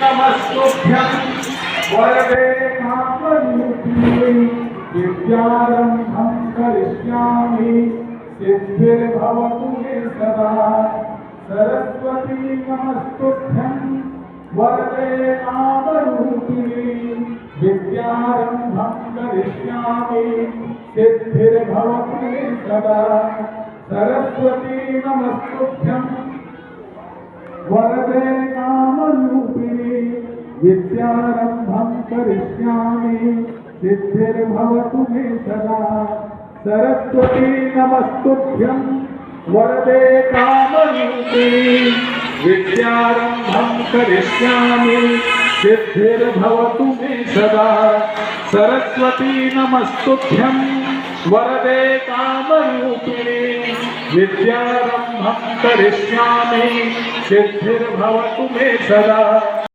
नमस्तुभ्यं वरदे कामरूपिणे विद्यारम्भं करिष्यामि सिद्धिर्भवतु मे सदा। सरस्वती नमस्तुभ्यं वरदे कामरूपिणे विद्यारम्भं करिष्यामि सिद्धिर्भवतु मे सदा। सरस्वती नमस्तुभ्यं वरदे कामरूपिणे विद्यारम्भं करिष्यामि सिद्धिर्भवतु मे सदा। सरस्वती नमस्तुभ्यं वरदे कामरूपिणे विद्यारम्भं करिष्यामि सिद्धिर्भवतु मे सदा। सरस्वती नमस्तुभ्यं वरदे कामरूपिणे विद्यारम्भं करिष्यामि सिद्धिर्भवतु मे सदा।